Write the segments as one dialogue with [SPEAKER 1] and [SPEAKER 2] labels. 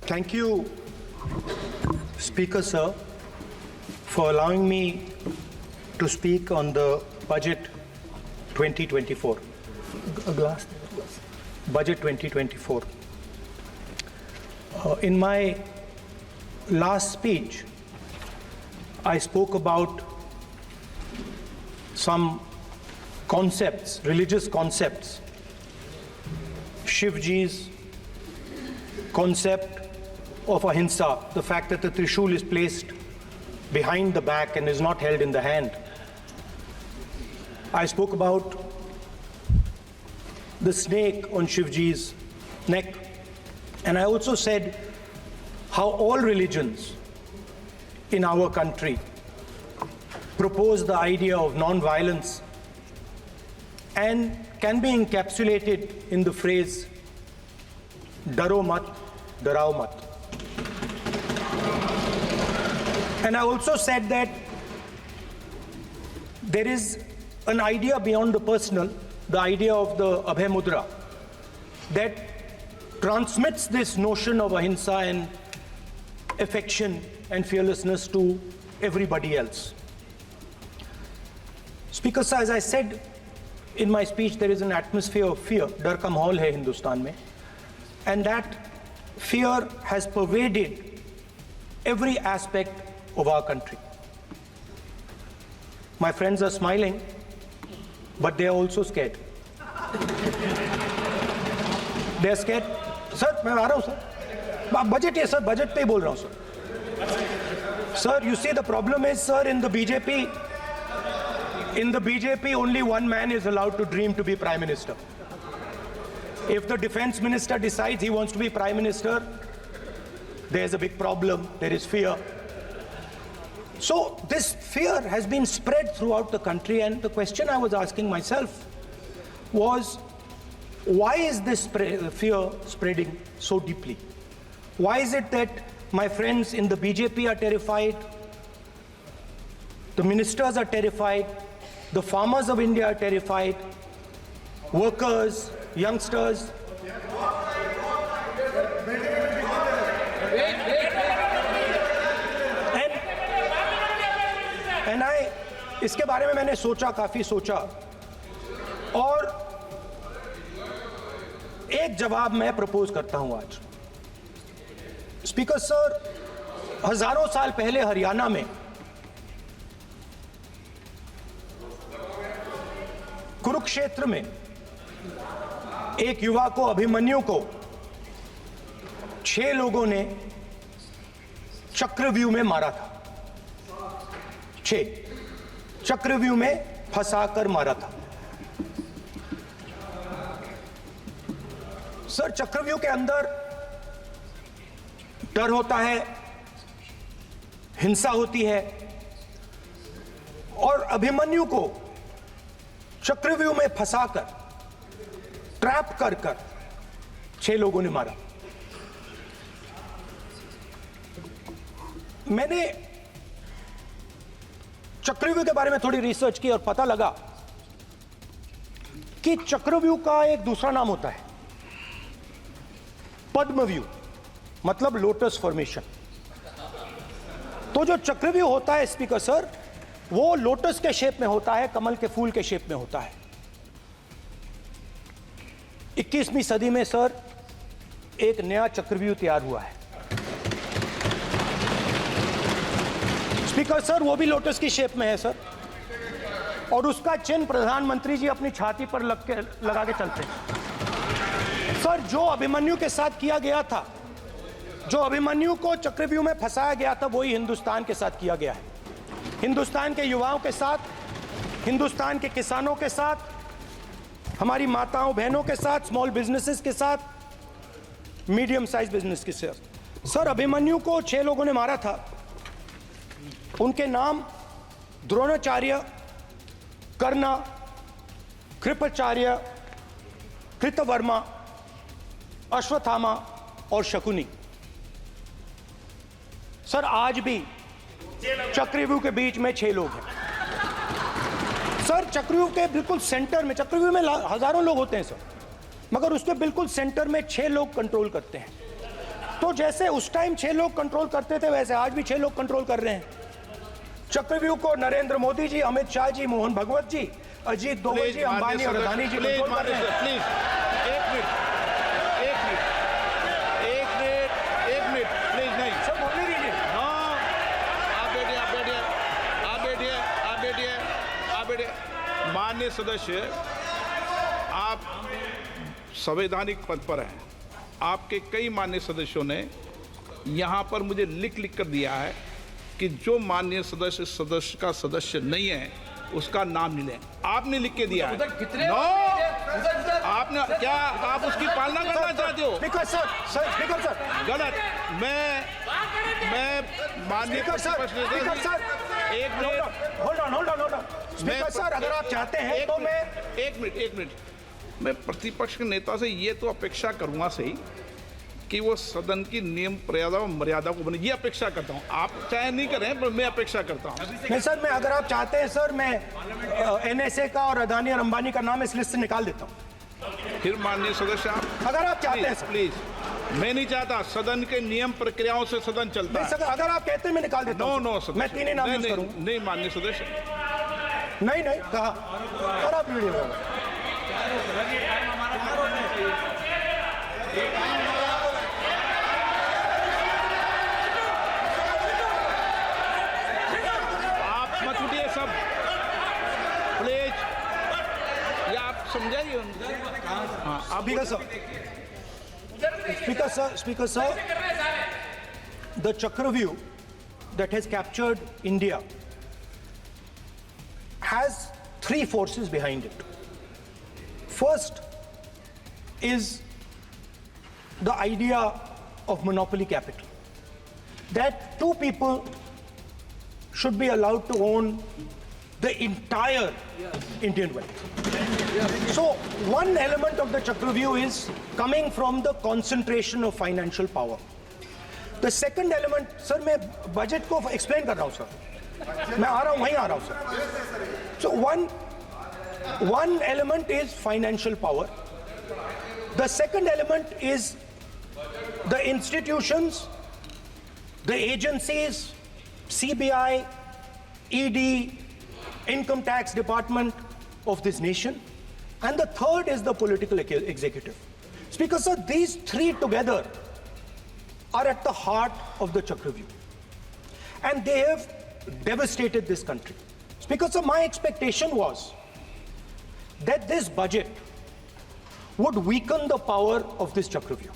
[SPEAKER 1] Thank you, Speaker Sir, for allowing me to speak on the Budget 2024. Budget 2024. In my last speech, I spoke about some concepts, religious concepts. Shivji's concept of ahimsa, the fact that the Trishul is placed behind the back and is not held in the hand. I spoke about the snake on Shivji's neck, and I also said how all religions in our country propose the idea of non-violence and can be encapsulated in the phrase "Daro mat, darao mat." And I also said that there is an idea beyond the personal, the idea of the Abhay Mudra, that transmits this notion of ahimsa and affection and fearlessness to everybody else. Speaker sir, as I said in my speech, there is an atmosphere of fear, डर का माहौल है हिंदुस्तान में, and that fear has pervaded every aspect of our country. My friends are smiling, but they are also scared. They are scared. Sir, मैं आ रहा हूँ sir. Budget है sir, budget पे ही बोल रहा हूँ sir. Sir, you see the problem is, sir, in the BJP only one man is allowed to dream to be Prime Minister. If the Defense Minister decides he wants to be Prime Minister, there's a big problem, there is fear. So this fear has been spread throughout the country, and the question I was asking myself was, why is this fear spreading so deeply? Why is it that my friends in the BJP are terrified, the ministers are terrified, the farmers of India are terrified, workers, youngsters? And इसके बारे में मैंने सोचा, काफी सोचा, और एक जवाब मैं प्रपोज करता हूं आज. स्पीकर सर, हजारों साल पहले हरियाणा में कुरुक्षेत्र में एक युवा को, अभिमन्यु को 6 लोगों ने चक्रव्यूह में मारा था. 6 चक्रव्यूह में फंसाकर मारा था. सर, चक्रव्यूह के अंदर डर होता है, हिंसा होती है, और अभिमन्यु को चक्रव्यूह में फंसाकर, ट्रैप कर 6 लोगों ने मारा. मैंने चक्रव्यूह के बारे में थोड़ी रिसर्च की और पता लगा कि चक्रव्यूह का एक दूसरा नाम होता है पद्मव्यूह, मतलब लोटस फॉर्मेशन. तो जो चक्रव्यूह होता है स्पीकर सर, वो लोटस के शेप में होता है, कमल के फूल के शेप में होता है. 21वीं सदी में सर एक नया चक्रव्यूह तैयार हुआ है. स्पीकर सर, वो भी लोटस की शेप में है सर, और उसका चिन्ह प्रधानमंत्री जी अपनी छाती पर लगा के चलते हैं. सर, जो अभिमन्यु के साथ किया गया था, जो अभिमन्यु को चक्रव्यूह में फंसाया गया था, वही हिंदुस्तान के साथ किया गया है. हिंदुस्तान के युवाओं के साथ, हिंदुस्तान के किसानों के साथ, हमारी माताओं बहनों के साथ, स्मॉल बिजनेसेस के साथ, मीडियम साइज बिजनेस के साथ. सर, अभिमन्यु को 6 लोगों ने मारा था. उनके नाम द्रोणाचार्य, कर्ण, कृपाचार्य, कृतवर्मा, अश्वत्थामा और शकुनी. सर, आज भी चक्रव्यूह के बीच में 6 लोग हैं. सर, चक्रव्यूह के बिल्कुल सेंटर में, चक्रव्यूह में हजारों लोग होते हैं सर, मगर उसके बिल्कुल सेंटर में 6 लोग कंट्रोल करते हैं. तो जैसे उस टाइम 6 लोग कंट्रोल करते थे वैसे आज भी 6 लोग कंट्रोल कर रहे हैं। चक्रव्यूह को नरेंद्र मोदी जी, अमित शाह जी, मोहन भगवत जी, अजीत दोवल जी, अंबानी और अदानी जी कंट्रोल कर रहे हैं।
[SPEAKER 2] प्लीज एक मिनट प्लीज, नहीं
[SPEAKER 1] सब बोलने दीजिए।
[SPEAKER 2] हाँ, आप बैठिए। माननीय सदस्य, आप संवैधानिक पद पर हैं। आपके कई माननीय सदस्यों ने यहाँ पर मुझे लिख कर दिया है कि जो माननीय सदस्य का सदस्य नहीं है उसका नाम नहीं लें। आपने लिख के दिया है। नो, आपने क्या आप उसकी पालना करना चाहते हो?
[SPEAKER 1] स्पीकर सर
[SPEAKER 2] गलत। मैं माननीय
[SPEAKER 1] स्पीकर सर
[SPEAKER 2] एक minute,
[SPEAKER 1] hold on speaker sir, अगर आप चाहते हैं तो मैं
[SPEAKER 2] एक मिनट मैं प्रतिपक्ष के नेता से ये तो अपेक्षा करूंगा सही कि वो सदन की नियम मर्यादा को बने, ये अपेक्षा करता हूँ। आप चाहे नहीं करें पर मैं अपेक्षा करता हूँ।
[SPEAKER 1] नहीं सर, मैं अगर आप चाहते हैं सर, मैं NSA का और अदानी और अंबानी का नाम इस लिस्ट से निकाल देता हूँ।
[SPEAKER 2] फिर माननीय सदस्य आप
[SPEAKER 1] अगर आप चाहते हैं सर।
[SPEAKER 2] प्लीज, मैं नहीं चाहता। सदन के नियम प्रक्रियाओं से सदन चलता है।
[SPEAKER 1] अगर आप कहते हैं मैं निकाल देता हूँ।
[SPEAKER 2] नो सदस्य,
[SPEAKER 1] मैं 3 ही नाम यूज करूंगा।
[SPEAKER 2] नहीं माननीय सदस्य,
[SPEAKER 1] नहीं कहा। और आप वीडियो
[SPEAKER 2] मत उठिए सब प्लीज, या आप समझाइए। हाँ, आप
[SPEAKER 1] Speaker sir, the Chakravyuh that has captured India has 3 forces behind it. First is the idea of monopoly capital, that 2 people should be allowed to own the entire Indian wealth. So one element of the Chakravyuh is coming from the concentration of financial power. The second element, sir, मैं budget को explain कर रहा हूँ sir, मैं आ रहा हूँ, वहीं आ रहा हूँ sir. So one element is financial power. The second element is the institutions, the agencies, CBI, ED, Income Tax Department of this nation, and the third is the political executive. Speaker sir, these 3 together are at the heart of the Chakravyuh, and they have devastated this country. Speaker sir, my expectation was that this budget would weaken the power of this Chakravyuh,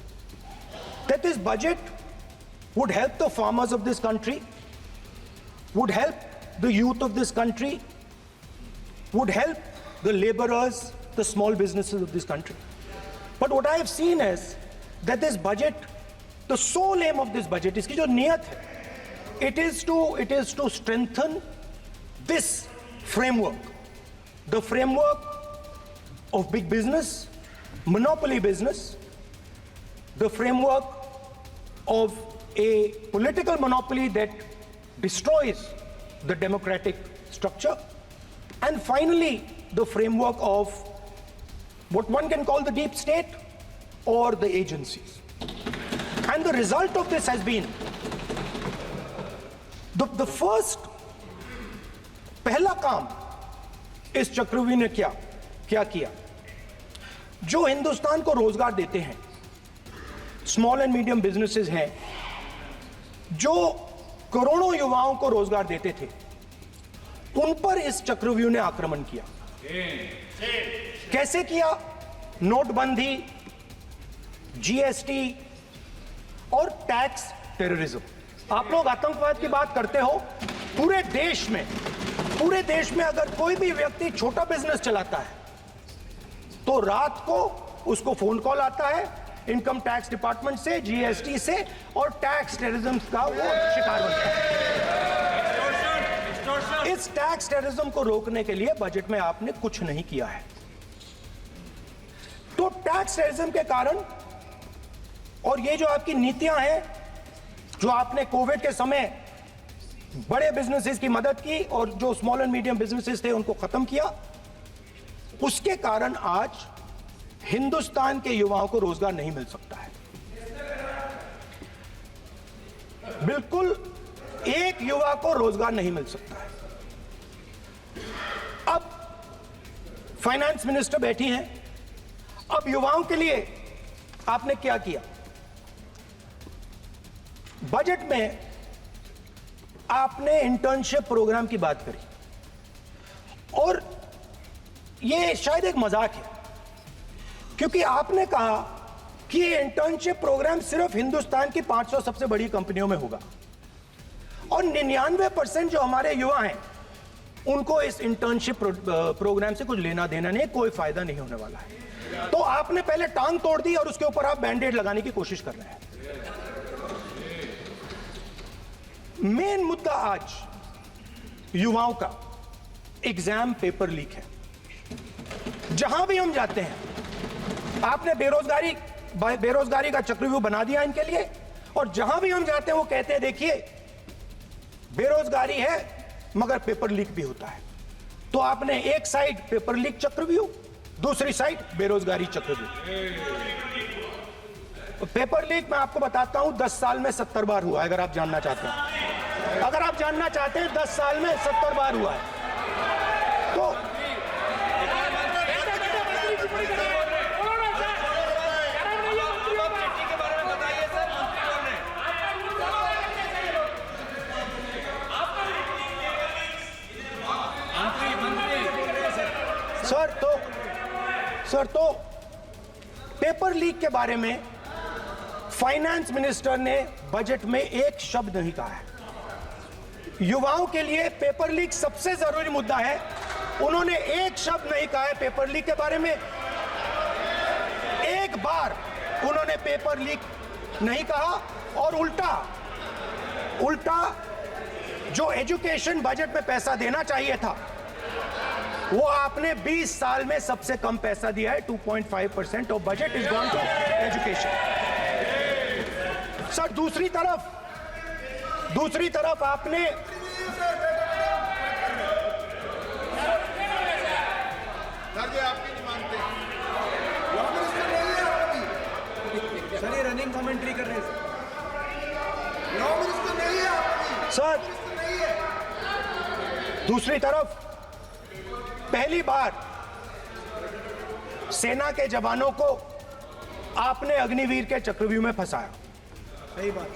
[SPEAKER 1] that this budget would help the farmers of this country, would help the youth of this country, would help the laborers, the small businesses of this country. But what I have seen is that this budget, the sole aim of this budget, iski jo niyat hai, it is to strengthen this framework, the framework of big business, monopoly business, the framework of a political monopoly that destroys the democratic structure, and finally the framework of what one can call the deep state or the agencies. And the result of this has been the first पहला काम इस चक्रव्यूह ने क्या किया, जो हिंदुस्तान को रोजगार देते हैं, स्मॉल एंड मीडियम बिजनेसेस हैं, जो करोड़ों युवाओं को रोजगार देते थे, उन पर इस चक्रव्यूह ने आक्रमण किया। कैसे किया? नोटबंदी, GST और टैक्स टेररिज्म। आप लोग आतंकवाद की बात करते हो, पूरे देश में अगर कोई भी व्यक्ति छोटा बिजनेस चलाता है तो रात को उसको फोन कॉल आता है इनकम टैक्स डिपार्टमेंट से, GST से, और टैक्स टेररिज्म का वो शिकार बनता है। इस टैक्स टेररिज्म को रोकने के लिए बजट में आपने कुछ नहीं किया है। तो टैक्स टेररिज्म के कारण और ये जो आपकी नीतियां हैं, जो आपने कोविड के समय बड़े बिजनेसेस की मदद की और जो स्मॉल एंड मीडियम बिजनेसेस थे उनको खत्म किया, उसके कारण आज हिंदुस्तान के युवाओं को रोजगार नहीं मिल सकता है। बिल्कुल एक युवा को रोजगार नहीं मिल सकता है। अब फाइनेंस मिनिस्टर बैठी हैं, अब युवाओं के लिए आपने क्या किया? बजट में आपने इंटर्नशिप प्रोग्राम की बात करी और यह शायद एक मजाक है, क्योंकि आपने कहा कि ये इंटर्नशिप प्रोग्राम सिर्फ हिंदुस्तान की 500 सबसे बड़ी कंपनियों में होगा और 99% जो हमारे युवा हैं उनको इस इंटर्नशिप प्रोग्राम से कुछ लेना देना नहीं, कोई फायदा नहीं होने वाला है। तो आपने पहले टांग तोड़ दी और उसके ऊपर आप बैंडेड लगाने की कोशिश कर रहे हैं। मेन मुद्दा आज युवाओं का एग्जाम पेपर लीक है। जहां भी हम जाते हैं आपने बेरोजगारी का चक्रव्यूह बना दिया इनके लिए, और जहां भी हम जाते हैं वो कहते हैं देखिए बेरोजगारी है मगर पेपर लीक भी होता है। तो आपने एक साइड पेपर लीक चक्रव्यूह, दूसरी साइड बेरोजगारी चक्रव्यूह। पेपर लीक मैं आपको बताता हूं 10 साल में 70 बार हुआ है। अगर आप जानना चाहते हैं, अगर आप जानना चाहते हैं 10 साल में 70 बार हुआ है तो सर तो पेपर लीक के बारे में फाइनेंस मिनिस्टर ने बजट में एक शब्द नहीं कहा है। युवाओं के लिए पेपर लीक सबसे जरूरी मुद्दा है, उन्होंने एक शब्द नहीं कहा है पेपर लीक के बारे में। एक बार उन्होंने पेपर लीक नहीं कहा और उल्टा जो एजुकेशन बजट में पैसा देना चाहिए था वो आपने 20 साल में सबसे कम पैसा दिया है। 2.5% of budget is gone to education. Sir दूसरी तरफ आपने
[SPEAKER 3] आपकी नहीं मानते सर, ये रनिंग कमेंट्री कर रहे हैं
[SPEAKER 1] सर। दूसरी तरफ पहली बार सेना के जवानों को आपने अग्निवीर के चक्रव्यूह में फंसाया।
[SPEAKER 3] सही बात।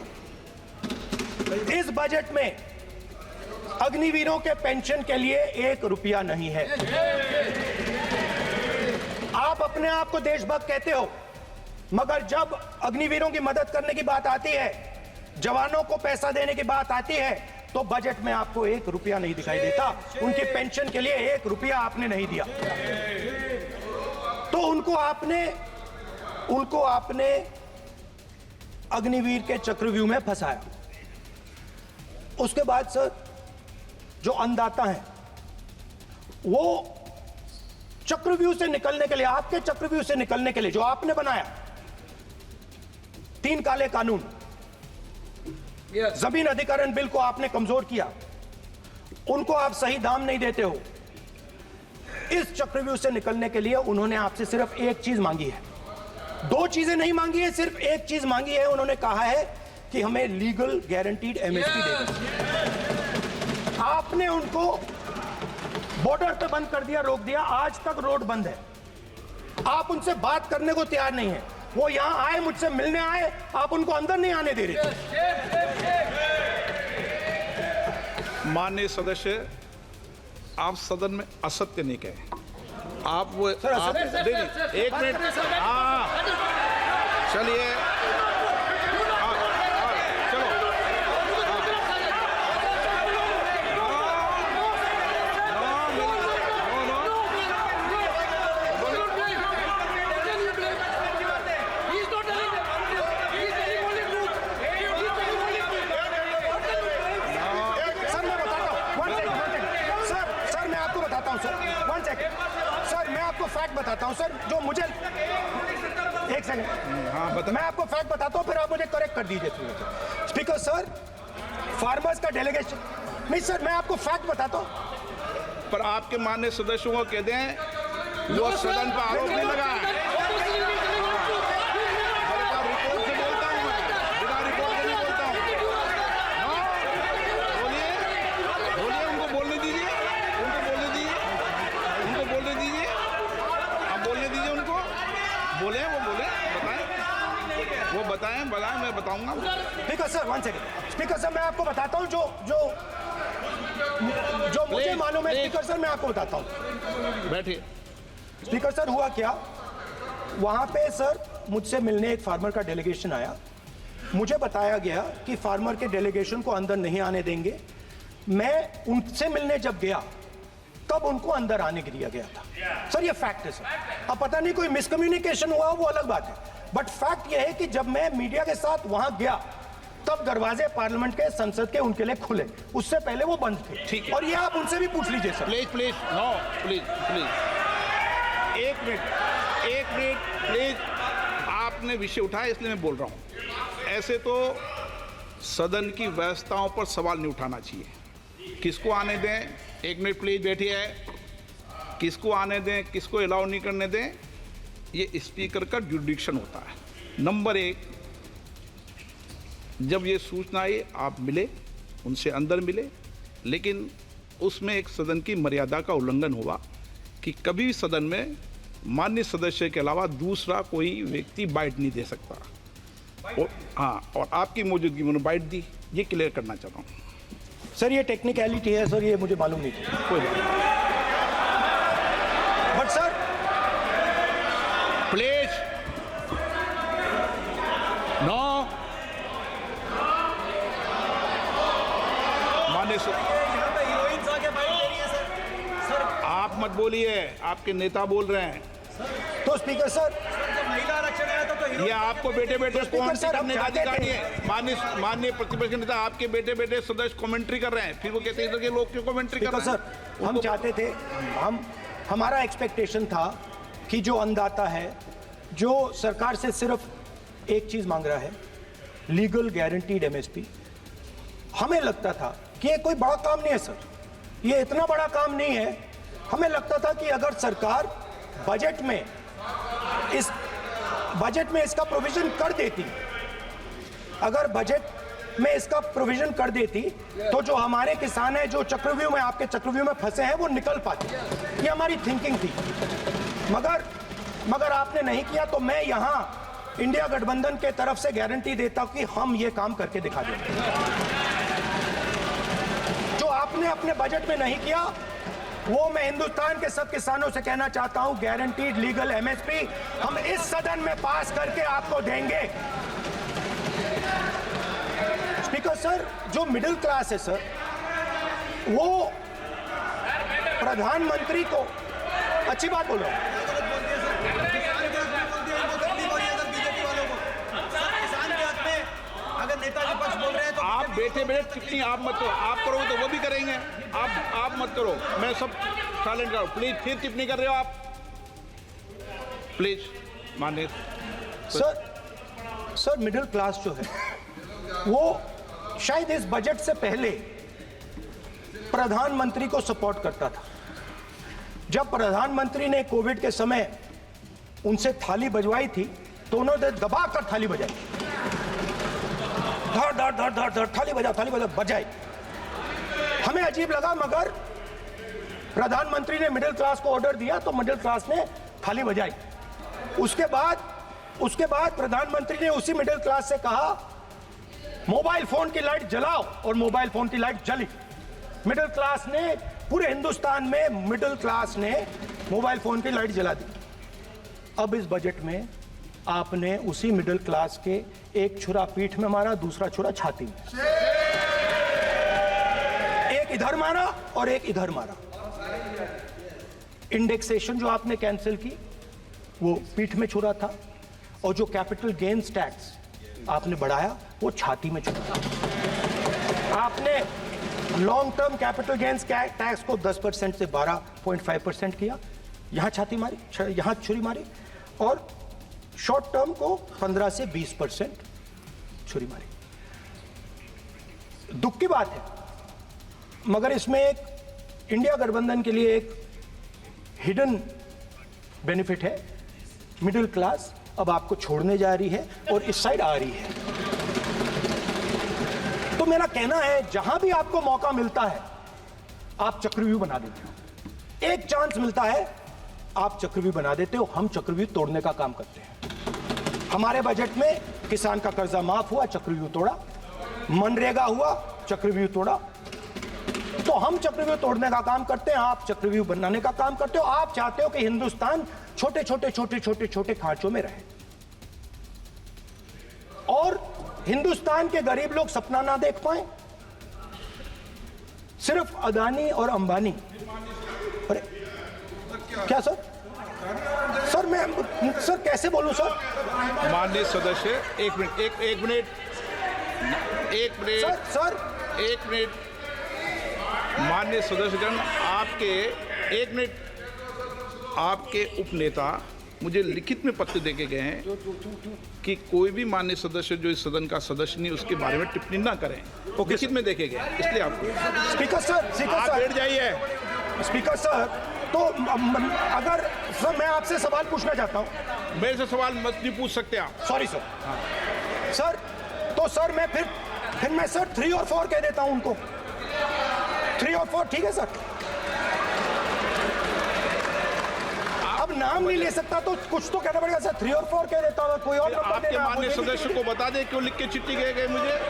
[SPEAKER 1] इस बजट में अग्निवीरों के पेंशन के लिए 1 रुपया नहीं है। आप अपने आप को देशभक्त कहते हो, मगर जब अग्निवीरों की मदद करने की बात आती है, जवानों को पैसा देने की बात आती है, तो बजट में आपको 1 रुपया नहीं दिखाई देता। उनकी पेंशन के लिए 1 रुपया आपने नहीं दिया। तो उनको आपने अग्निवीर के चक्रव्यूह में फंसाया। उसके बाद सर जो अन्नदाता हैं वो चक्रव्यूह से निकलने के लिए, आपके चक्रव्यूह से निकलने के लिए जो आपने बनाया 3 काले कानून, जमीन अधिग्रहण बिल को आपने कमजोर किया, उनको आप सही दाम नहीं देते हो। इस चक्रव्यूह से निकलने के लिए उन्होंने आपसे सिर्फ एक चीज मांगी है, 2 चीजें नहीं मांगी है, सिर्फ एक चीज मांगी है। उन्होंने कहा है कि हमें लीगल गारंटीड एमएसपी दे दो। आपने उनको बॉर्डर पे बंद कर दिया, रोक दिया, आज तक रोड बंद है। आप उनसे बात करने को तैयार नहीं है। वो यहां आए, मुझसे मिलने आए, आप उनको अंदर नहीं आने दे रहे।
[SPEAKER 2] माननीय सदस्य, आप सदन में असत्य नहीं कहे। आप वो आप एक मिनट, हाँ चलिए, चलो
[SPEAKER 1] फैक्ट बताता हूं सर, जो मुझे एक सेकंड,
[SPEAKER 2] हाँ बता।
[SPEAKER 1] मैं आपको फैक्ट बताता हूं, फिर आप मुझे करेक्ट कर दीजिए। स्पीकर सर, फार्मर्स का डेलीगेशन नहीं सर, मैं आपको फैक्ट बताता हूं।
[SPEAKER 2] पर आपके माननीय सदस्यों को कह दें वो सदन पर आरोप नहीं लगाए। रिपोर्ट से बोलता हूं मैं, बिना रिपोर्ट के नहीं बोलता हूं। मैं बताऊंगा।
[SPEAKER 1] Speaker sir, 1 second. Speaker sir, मैं आपको बताता हूं जो मुझे मालूम है। स्पीकर सर, मैं आपको बताता हूं।
[SPEAKER 2] बैठिए।
[SPEAKER 1] स्पीकर सर, हुआ क्या, वहां पे सर मुझसे मिलने एक फार्मर का डेलीगेशन आया। मुझे बताया गया कि फार्मर के डेलीगेशन को अंदर नहीं आने देंगे। मैं उनसे मिलने जब गया तब उनको अंदर आने के दिया गया था। सर ये फैक्ट है सर। अब पता नहीं कोई मिसकम्युनिकेशन हुआ, वो अलग बात है, बट फैक्ट ये है कि जब मैं मीडिया के साथ वहां गया तब दरवाजे पार्लियामेंट के, संसद के उनके लिए खुले, उससे पहले वो बंद थे।
[SPEAKER 2] ठीक है।
[SPEAKER 1] और ये आप उनसे भी पूछ लीजिए sir.
[SPEAKER 2] Please please no please please एक मिनट प्लीज। आपने विषय उठाया इसलिए मैं बोल रहा हूं। ऐसे तो सदन की व्यवस्थाओं पर सवाल नहीं उठाना चाहिए। किसको आने दें, 1 मिनट प्लीज बैठिए। किसको आने दें, किसको अलाउ नहीं करने दें, ये स्पीकर का जुडिक्शन होता है। नंबर 1, जब ये सूचना आई आप मिले, उनसे अंदर मिले, लेकिन उसमें एक सदन की मर्यादा का उल्लंघन हुआ कि कभी भी सदन में माननीय सदस्य के अलावा दूसरा कोई व्यक्ति बाइट नहीं दे सकता। और हाँ, और आपकी मौजूदगी में बाइट दी, ये क्लियर करना चाहता हूँ।
[SPEAKER 1] सर ये टेक्निकलिटी है सर, ये मुझे मालूम नहीं थी। कोई बात नहीं। But sir
[SPEAKER 2] please no. माननीय
[SPEAKER 3] यहाँ पे हीरोइंस आके बाइट ले रही है सर।
[SPEAKER 2] आप मत बोलिए, आपके नेता बोल रहे हैं।
[SPEAKER 1] तो स्पीकर सर,
[SPEAKER 3] जब महिला आरक्षण आया था तो
[SPEAKER 2] ये आपको बेटे बेटे
[SPEAKER 1] तो स्पीकर सर, हम
[SPEAKER 2] करने का
[SPEAKER 1] चाहते
[SPEAKER 2] अधिकार
[SPEAKER 1] थे-
[SPEAKER 2] नहीं है। माननीय प्रतिपक्ष के नेता आपके बेटे बेटे सदस्य कमेंट्री कर रहे हैं, फिर वो कहते हैं इधर के लोग क्यों कमेंट्री कर
[SPEAKER 1] स्पीकर
[SPEAKER 2] रहे हैं।
[SPEAKER 1] सर, हम चाहते थे, हमारा एक्सपेक्टेशन था कि जो अन्नदाता है, जो सरकार से सिर्फ एक चीज मांग रहा है, लीगल गारंटीड एमएसपी। हमें लगता था कि ये कोई बड़ा काम नहीं है सर, ये इतना बड़ा काम नहीं है। हमें लगता था कि अगर सरकार बजट में इसका प्रोविजन कर देती, अगर बजट में इसका प्रोविजन कर देती तो जो हमारे किसान हैं जो चक्रव्यूह में, आपके चक्रव्यूह में फंसे हैं, वो निकल पाते। ये हमारी थिंकिंग थी। मगर आपने नहीं किया। तो मैं यहां इंडिया गठबंधन के तरफ से गारंटी देता हूं कि हम ये काम करके दिखा देंगे। जो आपने अपने बजट में नहीं किया, वो मैं हिंदुस्तान के सब किसानों से कहना चाहता हूं, गारंटीड लीगल एमएसपी हम इस सदन में पास करके आपको देंगे। स्पीकर सर, जो मिडिल क्लास है सर, वो प्रधानमंत्री को, अच्छी बात बोलो,
[SPEAKER 3] अगर नेता विपक्ष बोल रहे हैं तो
[SPEAKER 2] आप बैठे बैठे टिप्पणी आप मत करो। आप करोगे तो वो भी करेंगे। आप मत करो, मैं सब साइलेंट करो। प्लीज फिर टिप्पणी कर रहे हो आप, प्लीज। माननीय
[SPEAKER 1] सर मिडिल क्लास जो है वो शायद इस बजट से पहले प्रधानमंत्री को सपोर्ट करता था। जब प्रधानमंत्री ने कोविड के समय उनसे थाली बजवाई थी तो उन्होंने दबाकर थाली बजाई, धड़ धड़ धड़ धड़ धड़, थाली बजा बजाई। हमें अजीब लगा, मगर प्रधानमंत्री ने मिडिल क्लास को ऑर्डर दिया तो मिडिल क्लास ने थाली बजाई। उसके बाद प्रधानमंत्री ने उसी मिडिल क्लास से कहा मोबाइल फोन की लाइट जलाओ, और मोबाइल फोन की लाइट जली। मिडिल क्लास ने, पूरे हिंदुस्तान में मिडिल क्लास ने मोबाइल फोन की लाइट जला दी। अब इस बजट में आपने उसी मिडिल क्लास के एक छुरा पीठ में मारा, दूसरा छुरा छाती में, एक इधर मारा और एक इधर मारा। इंडेक्सेशन जो आपने कैंसिल की वो पीठ में छुरा था, और जो कैपिटल गेन्स टैक्स आपने बढ़ाया वो छाती में छुरा था। आपने long term capital gains tax को 10% से 12.5% किया, यहां छाती मारी, यहां छुरी मारी, और शॉर्ट टर्म को 15 से 20% छुरी मारी। दुख की बात है, मगर इसमें एक इंडिया गठबंधन के लिए एक हिडन बेनिफिट है। मिडिल क्लास अब आपको छोड़ने जा रही है और इस साइड आ रही है। तो मेरा कहना है, जहां भी आपको मौका मिलता है आप चक्रव्यूह बना देते हो। एक चांस मिलता है आप चक्रव्यूह बना देते हो। हम चक्रव्यूह तोड़ने का काम करते हैं। हमारे बजट में किसान का कर्जा माफ हुआ, चक्रव्यूह तोड़ा। मनरेगा हुआ, चक्रव्यूह तोड़ा। तो हम चक्रव्यूह तोड़ने का काम करते हैं, आप चक्रव्यूह बनाने का काम करते हो। आप चाहते हो कि हिंदुस्तान छोटे छोटे छोटे छोटे छोटे खांचों में रहे और हिंदुस्तान के गरीब लोग सपना ना देख पाए। सिर्फ अदानी और अंबानी। अरे क्या सर? सर मैं सर कैसे बोलूं सर?
[SPEAKER 2] माननीय सदस्य एक मिनट
[SPEAKER 1] सर
[SPEAKER 2] माननीय सदस्यगण, आपके उपनेता मुझे लिखित में पत्र देके गए हैं कि कोई भी माननीय सदस्य जो इस सदन का सदस्य नहीं उसके बारे में टिप्पणी ना करें। लिखित में देखे गए, इसलिए आपको
[SPEAKER 1] स्पीकर सर
[SPEAKER 2] आप बैठ जाइए।
[SPEAKER 1] स्पीकर सर, तो अगर सर मैं आपसे सवाल पूछना चाहता हूं।
[SPEAKER 2] मेरे से सवाल मत नहीं पूछ सकते आप।
[SPEAKER 1] Sorry sir. सर तो सर मैं फिर मैं सर 3 और 4 कह देता हूं उनको। 3 और 4 ठीक है सर? अब नाम नहीं ले सकता तो कुछ तो कहना पड़ेगा सर। 3 और 4 कह देता हूं, कोई और नंबर
[SPEAKER 2] आपके
[SPEAKER 1] देना।
[SPEAKER 2] माननीय सदस्य को बता दें क्यों लिख के चिट्ठी गए मुझे।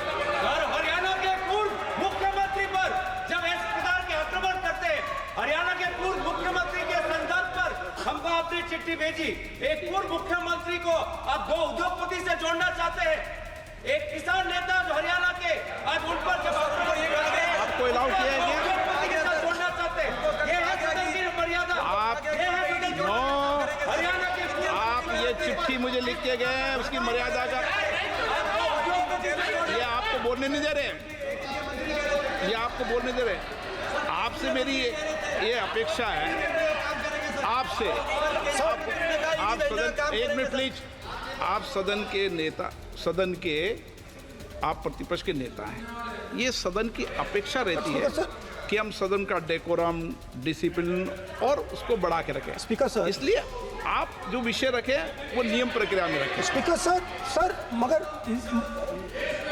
[SPEAKER 4] हरियाणा के पूर्व मुख्यमंत्री पर जब इस प्रकार के आक्रमण करते हैं, हरियाणा के पूर्व मुख्यमंत्री के संदर्भ पर हमको अपनी चिट्ठी भेजी। एक पूर्व मुख्यमंत्री को आप 2 उद्योगपति से जोड़ना चाहते हैं, एक किसान नेता जो हरियाणा के, आज उन पर जब
[SPEAKER 2] आपको अलाउ किया है क्या?
[SPEAKER 4] उद्योगपति के साथ जोड़ना चाहते हैं। ये है सदन की मर्यादा। हरियाणा के
[SPEAKER 2] आप ये चिट्ठी मुझे लिख के गए हैं, उसकी मर्यादा का ये आपको बोलने नहीं दे रहे, आपसे मेरी ये अपेक्षा है आपसे। आप सदन, एक मिनट प्लीज। आप सदन के नेता, आप प्रतिपक्ष के नेता हैं। ये सदन की अपेक्षा रहती है कि हम सदन का डेकोरम, डिसिप्लिन और उसको बढ़ा के रखें।
[SPEAKER 1] स्पीकर सर,
[SPEAKER 2] इसलिए आप जो विषय रखें वो नियम प्रक्रिया में रखें।
[SPEAKER 1] स्पीकर सर मगर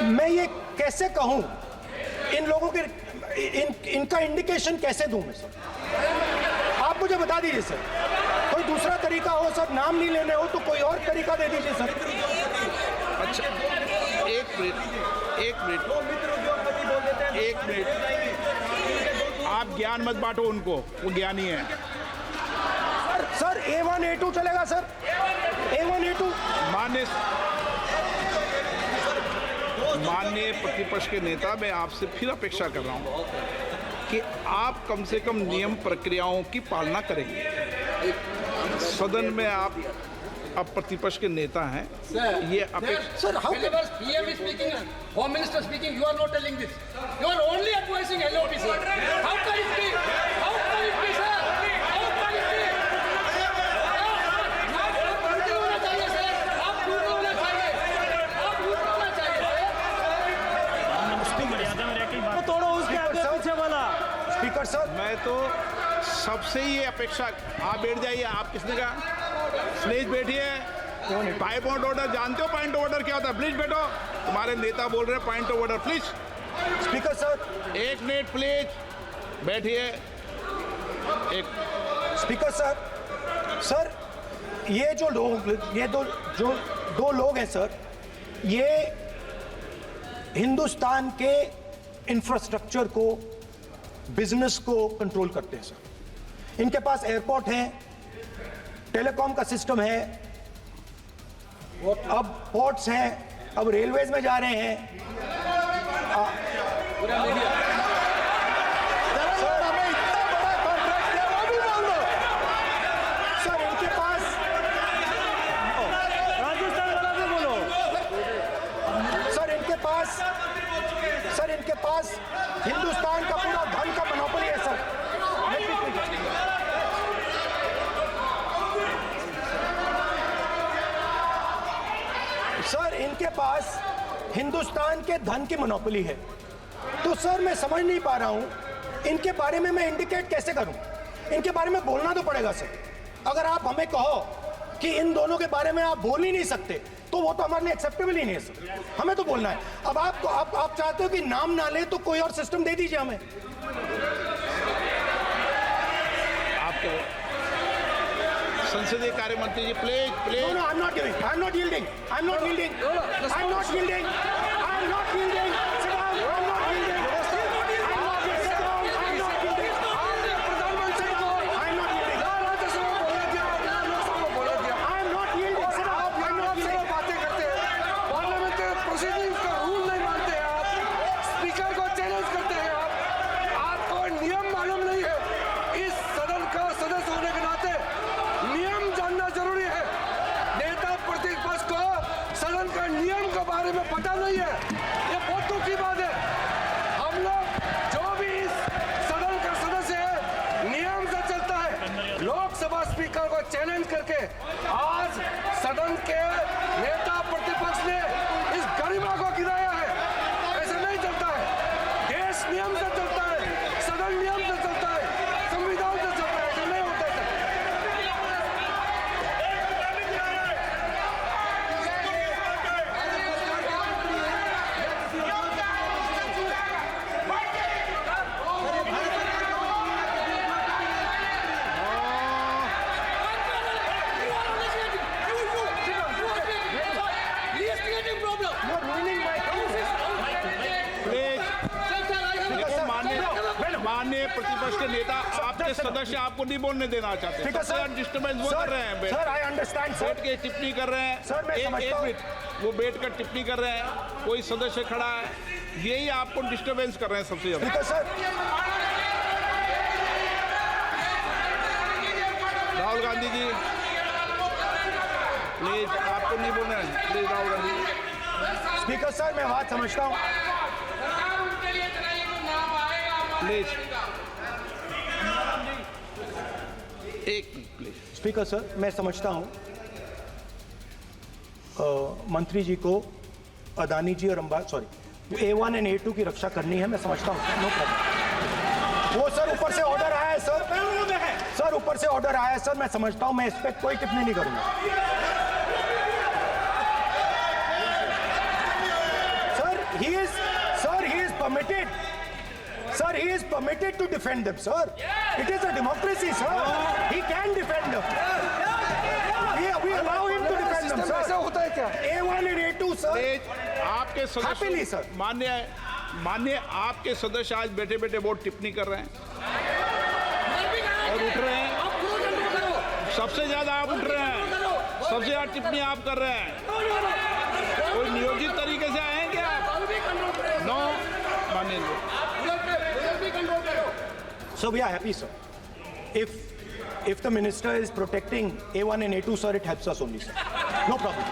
[SPEAKER 1] मैं ये कैसे कहूं? इन लोगों के इनका इंडिकेशन कैसे दूं मैं सर? आप मुझे बता दीजिए सर। कोई दूसरा तरीका हो सर, नाम नहीं लेने हो तो कोई और तरीका दे दीजिए सर।
[SPEAKER 2] अच्छा एक मिनट आप ज्ञान मत बांटो उनको, वो ज्ञानी है।
[SPEAKER 1] सर A1 A2 चलेगा सर? A1 A2
[SPEAKER 2] माननीय प्रतिपक्ष के नेता, मैं आपसे फिर अपेक्षा कर रहा हूं कि आप कम से कम नियम प्रक्रियाओं की पालना करेंगे। सदन में आप अब प्रतिपक्ष के नेता हैं, ये अपेक्षा।
[SPEAKER 1] Sir how
[SPEAKER 5] PM is speaking, Home Minister speaking, you are not telling this. You are only advising LOP, sir. How can it be? How can it be, sir? How can it be? आप दूर होना चाहिए, sir. आप दूर होना चाहिए.
[SPEAKER 4] तो तोड़ो उसके आगे पीछे वाला।
[SPEAKER 1] स्पीकर सर,
[SPEAKER 2] मैं तो सबसे ये अपेक्षा, आप बैठ जाइए। आप किसने कहा? प्लीज बैठिए। पॉइंट ऑफ ऑर्डर जानते हो? पॉइंट ऑफ ऑर्डर क्या होता है? प्लीज बैठो। तुम्हारे नेता बोल रहे हैं point of order, please.
[SPEAKER 1] Speaker sir,
[SPEAKER 2] 1 minute please बैठिए।
[SPEAKER 1] स्पीकर सर ये जो दो लोग हैं सर, ये हिंदुस्तान के इंफ्रास्ट्रक्चर को, बिजनेस को कंट्रोल करते हैं सर। इनके पास एयरपोर्ट है, टेलीकॉम का सिस्टम है, अब पोर्ट्स हैं, अब रेलवेज में जा रहे हैं। सर हमें इतना बड़ा कॉन्ट्रैक्ट दिया, वो भी मान लो सर। इनके पास
[SPEAKER 4] राजस्थान वाला भी बोलो।
[SPEAKER 1] सर इनके पास हिंदुस्तान का पूरा धन का मोनोपोली है सर। सर इनके पास हिंदुस्तान के धन की मोनोपोली है। तो सर मैं समझ नहीं पा रहा हूं इनके बारे में मैं इंडिकेट कैसे करूं? इनके बारे में बोलना तो पड़ेगा सर। अगर आप हमें कहो कि इन दोनों के बारे में आप बोल ही नहीं सकते तो वो तो हमारे लिए एक्सेप्टेबल ही नहीं है सर। हमें तो बोलना है। अब आप चाहते हो कि नाम ना ले तो कोई और सिस्टम दे दीजिए हमें।
[SPEAKER 2] आपको संसदीय कार्य मंत्री जी please
[SPEAKER 1] No,
[SPEAKER 2] please
[SPEAKER 1] no, I'm not giving. I'm not yielding. I'm not yielding. I'm not yielding. I'm not yielding. Sit down. I'm not yielding. I'm not yielding. Sit down. I'm not yielding.
[SPEAKER 3] प्रधानमंत्री को
[SPEAKER 1] I'm not yielding.
[SPEAKER 3] Rajya Sabha बोला दिया, लोकसभा बोला दिया।
[SPEAKER 1] I'm not yielding. Sit down.
[SPEAKER 3] आप
[SPEAKER 1] I'm not
[SPEAKER 3] यहाँ से
[SPEAKER 1] yielding.
[SPEAKER 3] बातें करते हैं, पार्लियामेंट्री प्रोसीडिंग्स का रूल नहीं मानते हैं आप, स्पीकर को चैलेंज करते हैं आप, आपको नियम मालूम नहीं है। इस सदन का सदस्य होने के नाते नियम जानना जरूरी है। नेता प्रतिपक्ष को सदन का नियम के बारे में पता नहीं है, ये बहुत दुख की बात है। हम लोग जो भी इस सदन का सदस्य है नियम से चलता है। लोकसभा स्पीकर को चैलेंज करके आज सदन के नेता प्रतिपक्ष ने इस गरिमा को गिराया है। ऐसे नहीं चलता है, देश नियम से चलता है, सदन नियम से चलता है, संविधान से चलता है, ऐसे नहीं होता है।
[SPEAKER 1] You're ruining my
[SPEAKER 2] प्लीज देखो माननीय प्रतिपक्ष के नेता आपके सदस्य आपको नहीं बोलने देना चाहते
[SPEAKER 1] Speaker, sir.
[SPEAKER 2] डिस्टर्बेंस वो कर रहे हैं
[SPEAKER 1] Sir, I understand, sir.
[SPEAKER 2] बैठ के टिप्पणी कर रहे हैं
[SPEAKER 1] Sir, मैं
[SPEAKER 2] एक
[SPEAKER 1] समझता हूं।
[SPEAKER 2] मिनट वो बैठ कर टिप्पणी कर रहे हैं, कोई सदस्य खड़ा है, यही आपको डिस्टर्बेंस कर रहे हैं सबसे ज्यादा।
[SPEAKER 1] Speaker, sir.
[SPEAKER 2] Rahul Gandhi ji please आपको नहीं बोलना है, please Rahul Gandhi ji.
[SPEAKER 1] Speaker, sir, मैं बात समझता हूँ।
[SPEAKER 2] प्लीज एक मिनट प्लीज।
[SPEAKER 1] स्पीकर सर, मैं समझता हूँ मंत्री जी को अदानी जी और A1 एंड A2 की रक्षा करनी है, मैं समझता हूँ, नो प्रॉब्लम। वो सर ऊपर से ऑर्डर आया है सर ऊपर से ऑर्डर आया है सर, मैं समझता हूँ, मैं इस पर कोई टिप्पणी नहीं करूंगा। He is permitted to defend them, sir. It is a democracy, sir. He can defend them. We allow him to defend them,
[SPEAKER 3] ऐसा
[SPEAKER 1] sir.
[SPEAKER 3] होता है क्या?
[SPEAKER 1] A1 and A2, sir.
[SPEAKER 2] आपके
[SPEAKER 1] Happily, sir.
[SPEAKER 2] सदस्य मान्य आपके सदस्य आज बैठे बैठे बहुत टिप्पणी कर रहे हैं और उठ रहे हैं, सबसे ज्यादा आप उठ रहे हैं, सबसे ज्यादा टिप्पणी आप कर रहे हैं। कोई नियोजित तरीके से आए हैं क्या आप? नो मानिए।
[SPEAKER 1] So we are happy, sir. If the minister is protecting A1 and A2, sir, it helps us only, sir. No problem.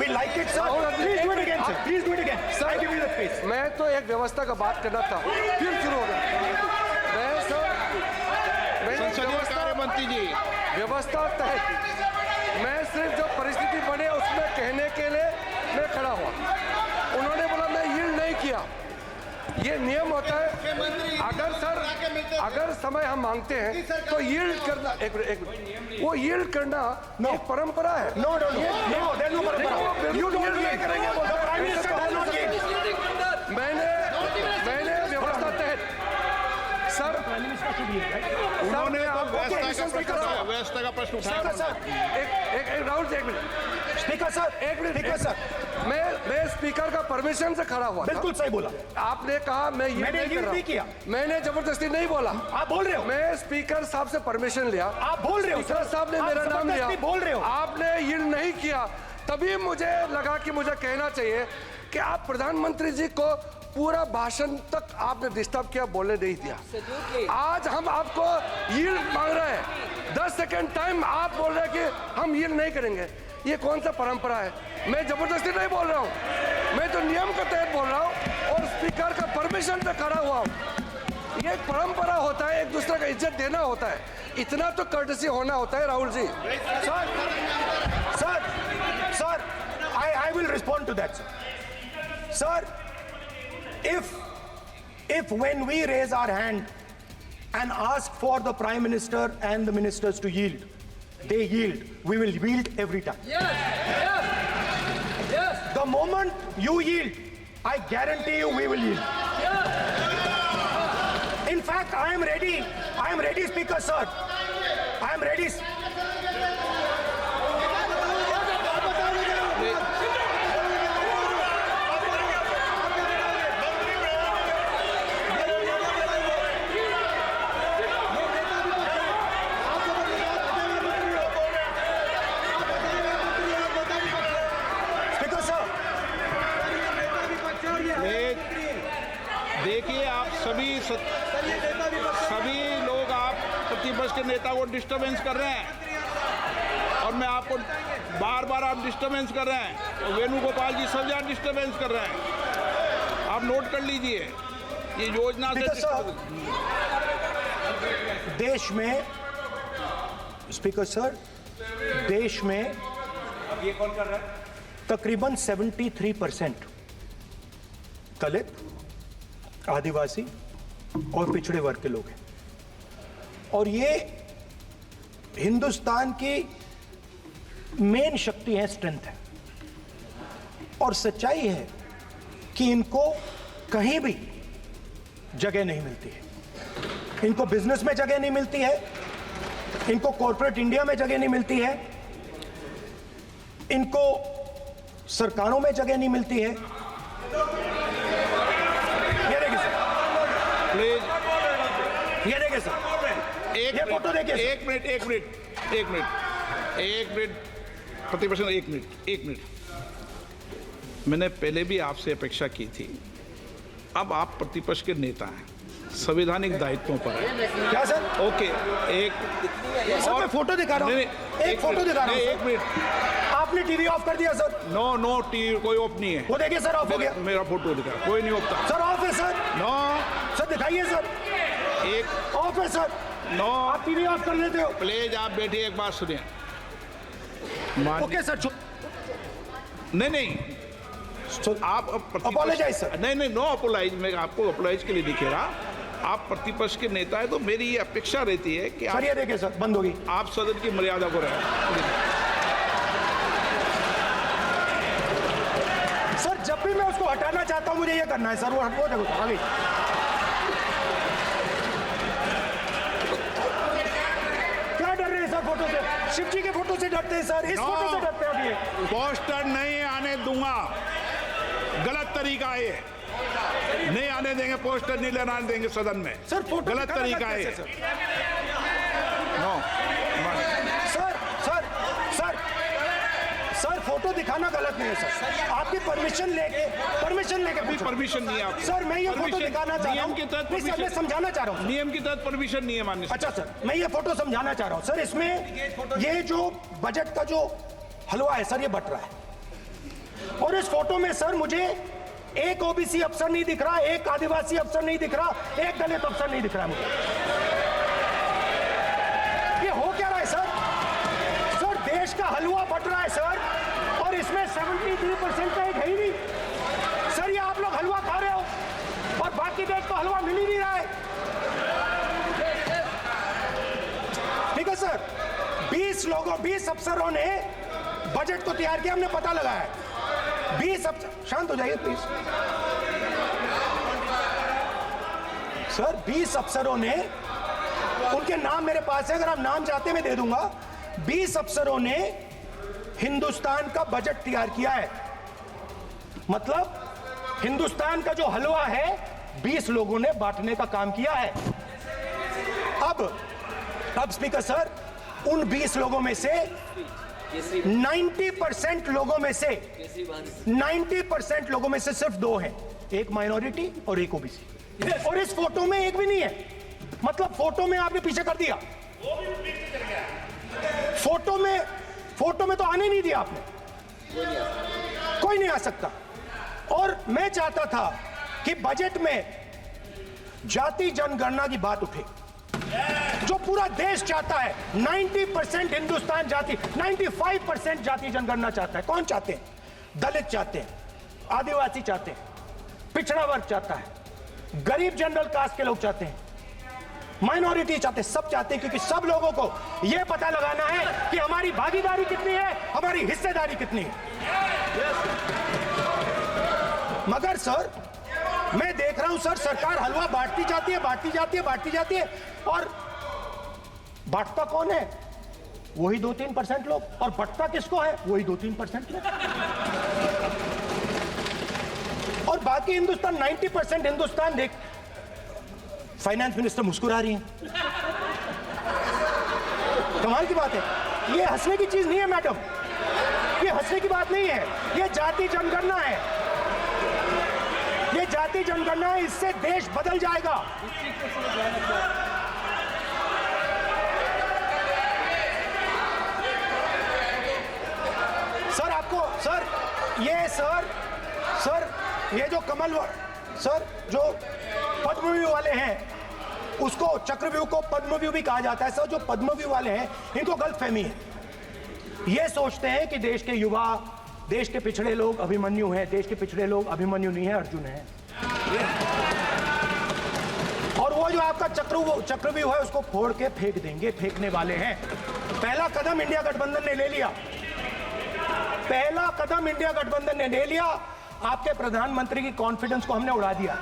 [SPEAKER 1] We like it, sir. Please do it again, sir. Please do it again. Sir, I give you the space.
[SPEAKER 3] मैं तो एक व्यवस्था का बात करना था, फिर शुरू हो गया।
[SPEAKER 2] संसदीय कार्य मंत्री जी,
[SPEAKER 3] व्यवस्था तहत मैं सिर्फ जो परिस्थिति बने उसमें कहने के लिए मैं खड़ा हुआ। उन्होंने बोला मैं यील्ड नहीं किया, ये नियम होता है। अगर समय हम मांगते हैं तो यील्ड करना, एक मिनट, वो यील्ड करना एक परंपरा है।
[SPEAKER 1] No, there's no problem. You don't yield. The Prime Minister does not yield.
[SPEAKER 3] मैंने व्यवस्था तहत सर
[SPEAKER 2] उन्होंने तो व्यवस्था का प्रश्न उठाया।
[SPEAKER 3] एक राहुल जी, एक minute.
[SPEAKER 1] Speaker sir, speaker sir,
[SPEAKER 3] मैं स्पीकर का परमिशन से खड़ा हुआ था।
[SPEAKER 1] बिल्कुल सही बोला।
[SPEAKER 3] आपने कहा मैं ये
[SPEAKER 1] मैंने
[SPEAKER 3] नहीं कर
[SPEAKER 1] नहीं किया।
[SPEAKER 3] रहा, मैंने जबरदस्ती नहीं बोला।
[SPEAKER 1] आप बोल रहे हो।
[SPEAKER 3] मैं स्पीकर साहब से परमिशन लिया।
[SPEAKER 1] आप बोल रहे हो।
[SPEAKER 3] स्पीकर साहब ने मेरा नाम लिया।
[SPEAKER 1] बोल रहे हो।
[SPEAKER 3] आपने ये नहीं किया, तभी मुझे लगा कि मुझे कहना चाहिए कि आप प्रधानमंत्री जी को पूरा भाषण तक आपने डिस्टर्ब किया, बोलने नहीं दिया। आज हम आपको यील्ड मांग रहे हैं, 10 सेकंड टाइम आप बोल रहे हैं कि हम यील्ड नहीं करेंगे। ये कौन सा परंपरा है? मैं जबरदस्ती नहीं बोल रहा हूँ, मैं तो नियम के तहत बोल रहा हूँ और स्पीकर का परमिशन पे खड़ा हुआ हूँ। ये एक परंपरा होता है, एक दूसरे का इज्जत देना होता है, इतना तो कर्टसी होना होता है। Rahul ji,
[SPEAKER 1] Sir, I will respond to that, sir. Sir, if when we raise our hand and ask for the Prime Minister and the ministers to yield, they yield, we will yield every time.
[SPEAKER 5] Yes.
[SPEAKER 1] The moment you yield, I guarantee you we will yield. In fact, I am ready, Speaker, sir. I am ready.
[SPEAKER 2] देखिए आप सभी लोग आप प्रतिपक्ष के नेता को disturbance कर रहे हैं और मैं आपको बार बार आप डिस्टर्बेंस कर रहे हैं और वेणुगोपाल जी सब जगह डिस्टर्बेंस कर रहे हैं। आप नोट कर लीजिए ये योजना से
[SPEAKER 1] देश में स्पीकर सर देश में
[SPEAKER 4] ये कौन कर रहा है?
[SPEAKER 1] तकरीबन 73% दलित, आदिवासी और पिछड़े वर्ग के लोग हैं और ये हिंदुस्तान की मेन शक्ति है, स्ट्रेंथ है और सच्चाई है कि इनको कहीं भी जगह नहीं मिलती है। इनको बिजनेस में जगह नहीं मिलती है, इनको कॉर्पोरेट इंडिया में जगह नहीं मिलती है, इनको सरकारों में जगह नहीं मिलती है। ये देखिए सर,
[SPEAKER 2] प्लीज
[SPEAKER 1] ये देखिए सर, ये फोटो देखिए सर।
[SPEAKER 2] एक मिनट प्रतिपक्ष एक मिनट मैंने पहले भी आपसे अपेक्षा की थी। अब आप प्रतिपक्ष के नेता हैं, संवैधानिक दायित्वों पर है।
[SPEAKER 1] क्या सर?
[SPEAKER 2] ओके एक
[SPEAKER 1] सर मैं फोटो दिखा रहा हूँ, एक फोटो दिखा रहा हूँ।
[SPEAKER 2] एक मिनट
[SPEAKER 1] आपने टीवी ऑफ कर दिया सर?
[SPEAKER 2] नो टीवी कोई ऑफ नहीं है।
[SPEAKER 1] वो देखिए सर, ऑफ हो गया।
[SPEAKER 2] मेरा फोटो दिखा, कोई नहीं ऑफ
[SPEAKER 1] सर ऑफ है सर।
[SPEAKER 2] नो
[SPEAKER 1] सर दिखाइए सर,
[SPEAKER 2] एक
[SPEAKER 1] ऑफ है सर।
[SPEAKER 2] नो
[SPEAKER 1] आप टीवी ऑफ कर देते हो?
[SPEAKER 2] प्लीज आप बैठिए, एक बात सुनिए।
[SPEAKER 1] ओके सर,
[SPEAKER 2] नहीं आप
[SPEAKER 1] Apologize, sir.
[SPEAKER 2] नहीं नो अपोलाइज, मैं आपको अपोलाइज के लिए दिखे रहा। आप प्रतिपक्ष के नेता है तो मेरी ये अपेक्षा रहती है कि
[SPEAKER 1] सर ये देखिए सर, बंद होगी।
[SPEAKER 2] आप सदन की मर्यादा को रखें।
[SPEAKER 1] सर जब भी मैं उसको हटाना चाहता हूं मुझे ये करना है सर, वो हटो देखो आगे। क्या डर रहे हैं सर फोटो से? शिव जी के फोटो से डरते हैं सर, इस फोटो से डरते हैं अभी।
[SPEAKER 2] पोस्टर नहीं आने दूंगा, गलत तरीका है ये, नहीं आने देंगे, पोस्टर नहीं लगाने देंगे सदन में।
[SPEAKER 1] सर फोटो
[SPEAKER 2] गलत तरीका है ये। नो
[SPEAKER 1] सर फोटो दिखाना गलत नहीं है सर। आपकी परमिशन लेके
[SPEAKER 2] परमिशन नहीं है आपकी।
[SPEAKER 1] सर मैं ये फोटो
[SPEAKER 2] Permission-
[SPEAKER 1] दिखाना चाह रहा हूँ।
[SPEAKER 2] नियम के तहत
[SPEAKER 1] नहीं सर, मैं समझाना चाह रहा हूँ।
[SPEAKER 2] नियम के तहत परमिशन नहीं है माननीय।
[SPEAKER 1] अच्छा सर, मैं ये फोटो समझाना चाह रहा हूँ सर। इसमें ये जो बजट का जो हलवा है सर, ये बट रहा है और इस फोटो में सर मुझे एक ओबीसी अफसर नहीं दिख रहा, एक आदिवासी अफसर नहीं दिख रहा, एक दलित अफसर नहीं दिख रहा मुझे। ये हो क्या रहा है सर? सर देश का हलवा बट रहा है सर और इसमें 73% का एक है ही नहीं सर। ये आप लोग हलवा खा रहे हो और बाकी देश को हलवा मिल ही नहीं रहा है। ठीक है सर, 20 अफसरों ने बजट को तैयार किया, हमने पता लगाया है। 20 अफसर, शांत हो जाइए प्लीज सर। 20 अफसरों ने, उनके नाम मेरे पास है, अगर आप नाम चाहते मैं दे दूंगा। 20 अफसरों ने हिंदुस्तान का बजट तैयार किया है। मतलब हिंदुस्तान का जो हलवा है 20 लोगों ने बांटने का काम किया है। अब स्पीकर सर, उन 20 लोगों में से 90% लोगों में से सिर्फ 2 हैं, एक माइनॉरिटी और एक ओबीसी। और इस फोटो में एक भी नहीं है। मतलब फोटो में आपने पीछे कर दिया, फोटो में तो आने नहीं दिया आपने, कोई नहीं आ सकता। और मैं चाहता था कि बजट में जाति जनगणना की बात उठे, जो पूरा देश चाहता है। 90% हिंदुस्तान जाति, 95% जाति जनगणना चाहता है। कौन चाहते हैं? दलित चाहते हैं, आदिवासी चाहते हैं, पिछड़ा वर्ग चाहता है, गरीब जनरल कास्ट के लोग चाहते हैं, माइनॉरिटी चाहते हैं, सब चाहते हैं, क्योंकि सब लोगों को यह पता लगाना है कि हमारी भागीदारी कितनी है, हमारी हिस्सेदारी कितनी है। मगर सर मैं देख रहा हूं सर, सरकार हलवा बांटती जाती है और बांटता कौन है? वही 2-3% लोग, और बंटता किसको है? वही 2-3% लोग। और बाकी हिंदुस्तान, 90% हिंदुस्तान देख। फाइनेंस मिनिस्टर मुस्कुरा रही हैं, कमाल की बात है। ये हंसने की चीज नहीं है मैडम, ये हंसने की बात नहीं है, ये जाति जनगणना है, ये ये जाति जनगणना है, इससे देश बदल जाएगा। सर आपको सर ये जो सर जो पद्मव्यूह वाले हैं, उसको चक्रव्यूह को पद्मव्यूह भी कहा जाता है। सर जो पद्मव्यूह वाले हैं, इनको गलतफहमी है। ये सोचते हैं कि देश के युवा, देश के पिछड़े लोग अभिमन्यु हैं। देश के पिछड़े लोग अभिमन्यु नहीं है, अर्जुन है। और वो जो आपका चक्रव्यूह है, उसको फोड़ के फेंक देंगे, फेंकने वाले हैं। पहला कदम इंडिया गठबंधन ने ले लिया, पहला कदम इंडिया गठबंधन ने ले लिया। आपके प्रधानमंत्री की कॉन्फिडेंस को हमने उड़ा दिया।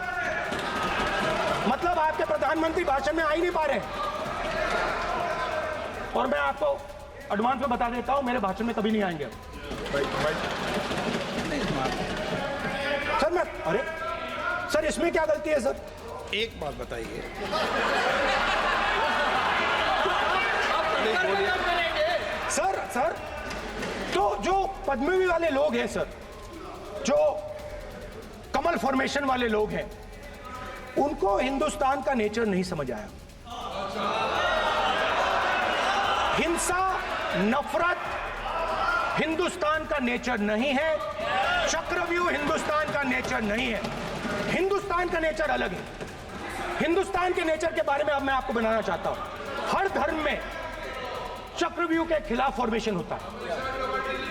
[SPEAKER 1] मतलब आपके प्रधानमंत्री भाषण में आ ही नहीं पा रहे। और मैं आपको एडवांस में बता देता हूं, मेरे भाषण में कभी नहीं आएंगे सर। अरे सर, इसमें क्या गलती है सर?
[SPEAKER 2] एक बात बताइए,
[SPEAKER 1] सर तो जो पद्मव्यूह वाले लोग हैं सर, जो कमल फॉर्मेशन वाले लोग हैं, उनको हिंदुस्तान का नेचर नहीं समझ आया। हिंसा, नफरत हिंदुस्तान का नेचर नहीं है। चक्रव्यूह हिंदुस्तान का नेचर नहीं है। हिंदुस्तान का नेचर अलग है। हिंदुस्तान के नेचर के बारे में अब मैं आपको बनाना चाहता हूं। हर धर्म में चक्रव्यूह के खिलाफ फॉर्मेशन होता है,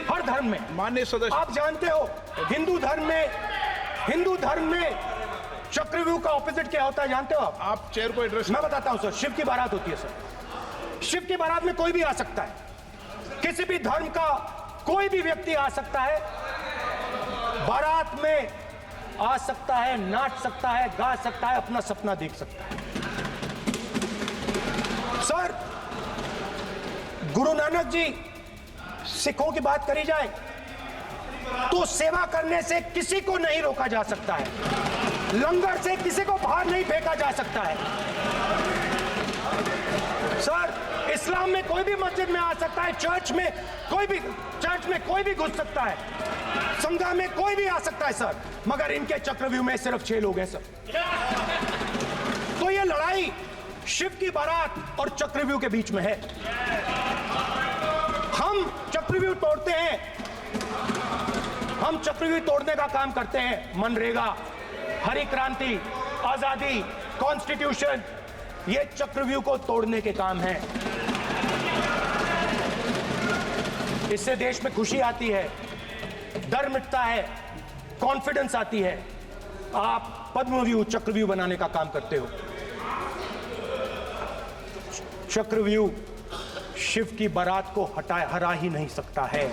[SPEAKER 1] हर धर्म में।
[SPEAKER 2] माननीय सदस्य,
[SPEAKER 1] आप जानते हो हिंदू धर्म में चक्रव्यूह का ऑपोजिट क्या होता है, जानते हो
[SPEAKER 2] आप चेयर को एड्रेस।
[SPEAKER 1] मैं बताता हूं सर। शिव की बारात होती है सर। शिव की बारात में कोई भी आ सकता है, किसी भी धर्म का कोई भी व्यक्ति आ सकता है, बारात में आ सकता है, नाच सकता है, गा सकता है, अपना सपना देख सकता है। सर गुरु नानक जी, सिखों की बात करी जाए तो सेवा करने से किसी को नहीं रोका जा सकता है, लंगर से किसी को बाहर नहीं फेंका जा सकता है। सर इस्लाम में कोई भी मस्जिद में आ सकता है, चर्च में कोई भी घुस सकता है, संघा में कोई भी आ सकता है सर, मगर इनके चक्रव्यूह में सिर्फ 6 लोग हैं सर। तो ये लड़ाई शिव की बारात और चक्रव्यूह के बीच में है। हम चक्रव्यूह तोड़ते हैं, हम चक्रव्यूह तोड़ने का काम करते हैं। मनरेगा, हरी क्रांति, आजादी, कॉन्स्टिट्यूशन, ये चक्रव्यूह को तोड़ने के काम हैं। इससे देश में खुशी आती है, डर मिटता है, कॉन्फिडेंस आती है। आप पद्मव्यूह चक्रव्यूह बनाने का काम करते हो। चक्रव्यूह शिव की बारात को हरा ही नहीं सकता है।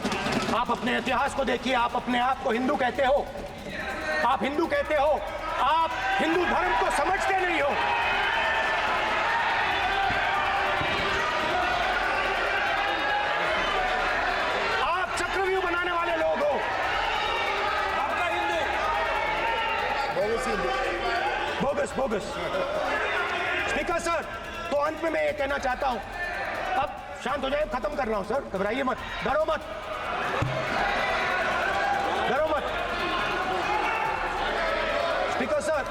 [SPEAKER 1] आप अपने इतिहास को देखिए। आप अपने आप को हिंदू कहते हो, आप हिंदू कहते हो, आप हिंदू धर्म को समझते नहीं हो। आप चक्रव्यूह बनाने वाले लोग हो। बोगस। स्पीकर सर, तो अंत में मैं ये कहना चाहता हूं, अब शांत हो जाए, खत्म कर रहा हूं सर, घबराइए मत, डरो मत। स्पीकर सर,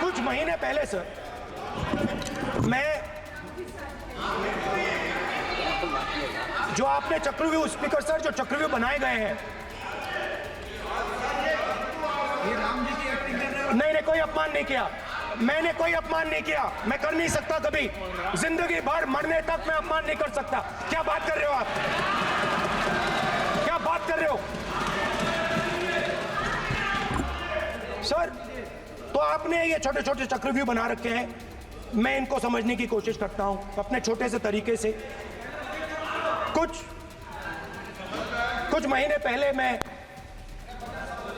[SPEAKER 1] कुछ महीने पहले सर, मैं जो आपने चक्रव्यूह, स्पीकर सर, जो चक्रव्यूह बनाए गए हैं, नहीं, कोई अपमान नहीं किया, मैंने कोई अपमान नहीं किया, मैं कर नहीं सकता कभी, जिंदगी भर मरने तक मैं अपमान नहीं कर सकता। क्या बात कर रहे हो आप? क्या बात कर रहे हो सर? तो आपने ये छोटे छोटे चक्रव्यूह बना रखे हैं, मैं इनको समझने की कोशिश करता हूं अपने छोटे से तरीके से। कुछ महीने पहले मैं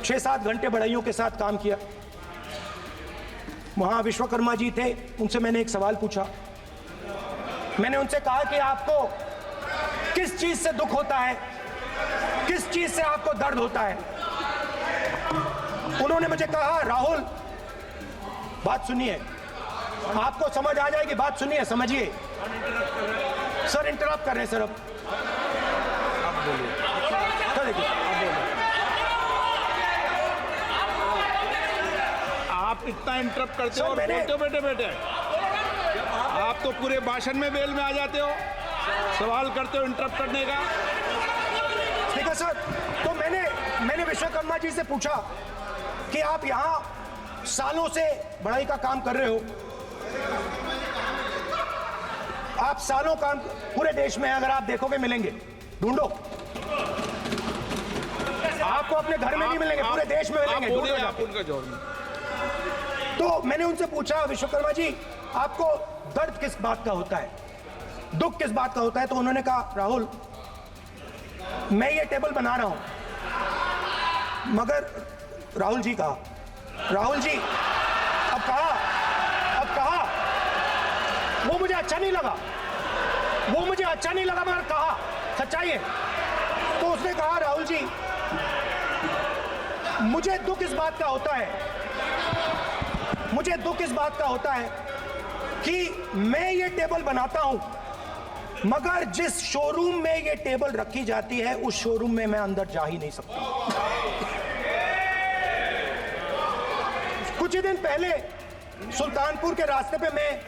[SPEAKER 1] 6-7 घंटे बढ़इयों के साथ काम किया। वहां विश्वकर्मा जी थे, उनसे मैंने एक सवाल पूछा। मैंने उनसे कहा कि आपको किस चीज से दुख होता है, किस चीज से आपको दर्द होता है? उन्होंने मुझे कहा, राहुल बात सुनिए, आपको समझ आ जाएगी, बात सुनिए, समझिए। सर इंटरप्ट कर रहे हैं सर, अब बोलिए।
[SPEAKER 2] बोलना इंटरप्ट करते हो
[SPEAKER 1] सर,
[SPEAKER 2] और
[SPEAKER 1] मैंने-
[SPEAKER 2] बोलते हो बेटे बेटे। आप तो पूरे भाषण में बेल में आ जाते हो, सवाल करते हो इंटरप्ट करने का।
[SPEAKER 1] स्पीकर सर, तो मैंने विश्वकर्मा जी से पूछा कि आप यहाँ सालों से बढ़ाई का काम कर रहे हो, आप सालों काम पूरे देश में अगर आप देखोगे मिलेंगे, ढूंढो, आपको अपने घर में नहीं मिलेंगे, पूरे देश में मिलेंगे,
[SPEAKER 2] आप बोलिए,
[SPEAKER 1] ढूंढो
[SPEAKER 2] आप
[SPEAKER 1] जाके।
[SPEAKER 2] उनका जवाब।
[SPEAKER 1] तो मैंने उनसे पूछा, विश्वकर्मा जी आपको दर्द किस बात का होता है, दुख किस बात का होता है? तो उन्होंने कहा, राहुल मैं ये टेबल बना रहा हूं, मगर राहुल जी कहा, राहुल जी अब कहा वो मुझे अच्छा नहीं लगा, मगर कहा सच्चाई है। तो उसने कहा, राहुल जी मुझे दुख इस बात का होता है कि मैं ये टेबल बनाता हूं, मगर जिस शोरूम में ये टेबल रखी जाती है उस शोरूम में मैं अंदर जा ही नहीं सकता। कुछ ही दिन पहले सुल्तानपुर के रास्ते पे मैं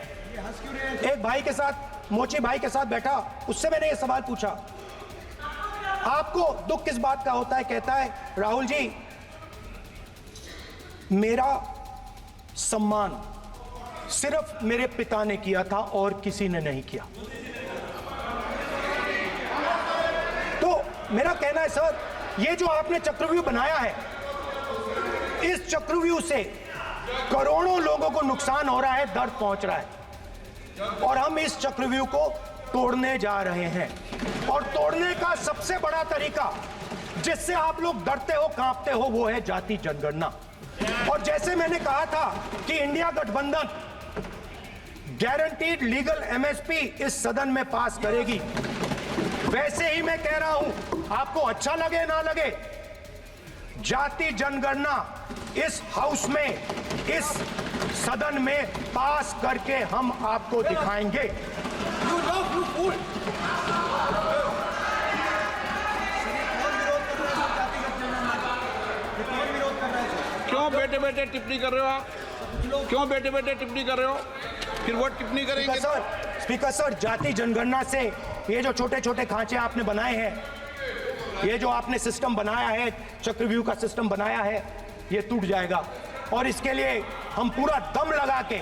[SPEAKER 1] एक भाई के साथ, मोची भाई के साथ बैठा, उससे मैंने ये सवाल पूछा, आपको दुख किस बात का होता है? कहता है, राहुल जी मेरा सम्मान सिर्फ मेरे पिता ने किया था और किसी ने नहीं किया। तो मेरा कहना है सर, ये जो आपने चक्रव्यूह बनाया है, इस चक्रव्यूह से करोड़ों लोगों को नुकसान हो रहा है, दर्द पहुंच रहा है, और हम इस चक्रव्यूह को तोड़ने जा रहे हैं। और तोड़ने का सबसे बड़ा तरीका जिससे आप लोग डरते हो, कांपते हो, वो है जाति जनगणना। और जैसे मैंने कहा था कि इंडिया गठबंधन गारंटीड लीगल एमएसपी इस सदन में पास करेगी, वैसे ही मैं कह रहा हूं, आपको अच्छा लगे ना लगे, जाति जनगणना इस हाउस में, इस सदन में पास करके हम आपको दिखाएंगे।
[SPEAKER 2] क्यों बेटे बेटे टिप्पणी कर रहे हो आप? क्यों बेटे बेटे टिप्पणी कर रहे हो? फिर वो टिप्पणी करेंगे।
[SPEAKER 1] स्पीकर सर, जाति जनगणना से ये जो छोटे छोटे खांचे आपने बनाए हैं, ये जो आपने सिस्टम बनाया है, चक्रव्यूह का सिस्टम बनाया है, ये टूट जाएगा। और इसके लिए हम पूरा दम लगा के,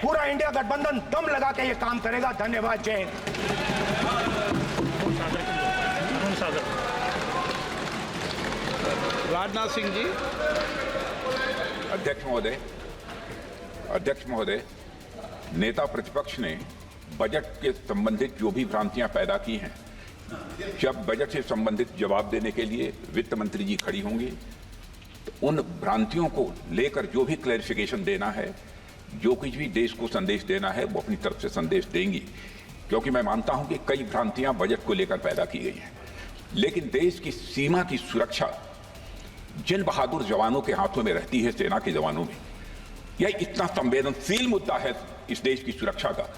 [SPEAKER 1] पूरा इंडिया गठबंधन दम लगा के ये काम करेगा। धन्यवाद, जय हिंद।
[SPEAKER 2] राजनाथ सिंह जी।
[SPEAKER 6] अध्यक्ष महोदय, नेता प्रतिपक्ष ने बजट के संबंधित जो भी भ्रांतियां पैदा की हैं, जब बजट से संबंधित जवाब देने के लिए वित्त मंत्री जी खड़ी होंगी, तो उन भ्रांतियों को लेकर जो भी क्लैरिफिकेशन देना है, जो कुछ भी देश को संदेश देना है, वो अपनी तरफ से संदेश देंगी। क्योंकि मैं मानता हूं कि कई भ्रांतियां बजट को लेकर पैदा की गई हैं, लेकिन देश की सीमा की सुरक्षा जिन बहादुर जवानों के हाथों में रहती है, सेना के जवानों में, यह इतना संवेदनशील मुद्दा है इस देश की सुरक्षा का।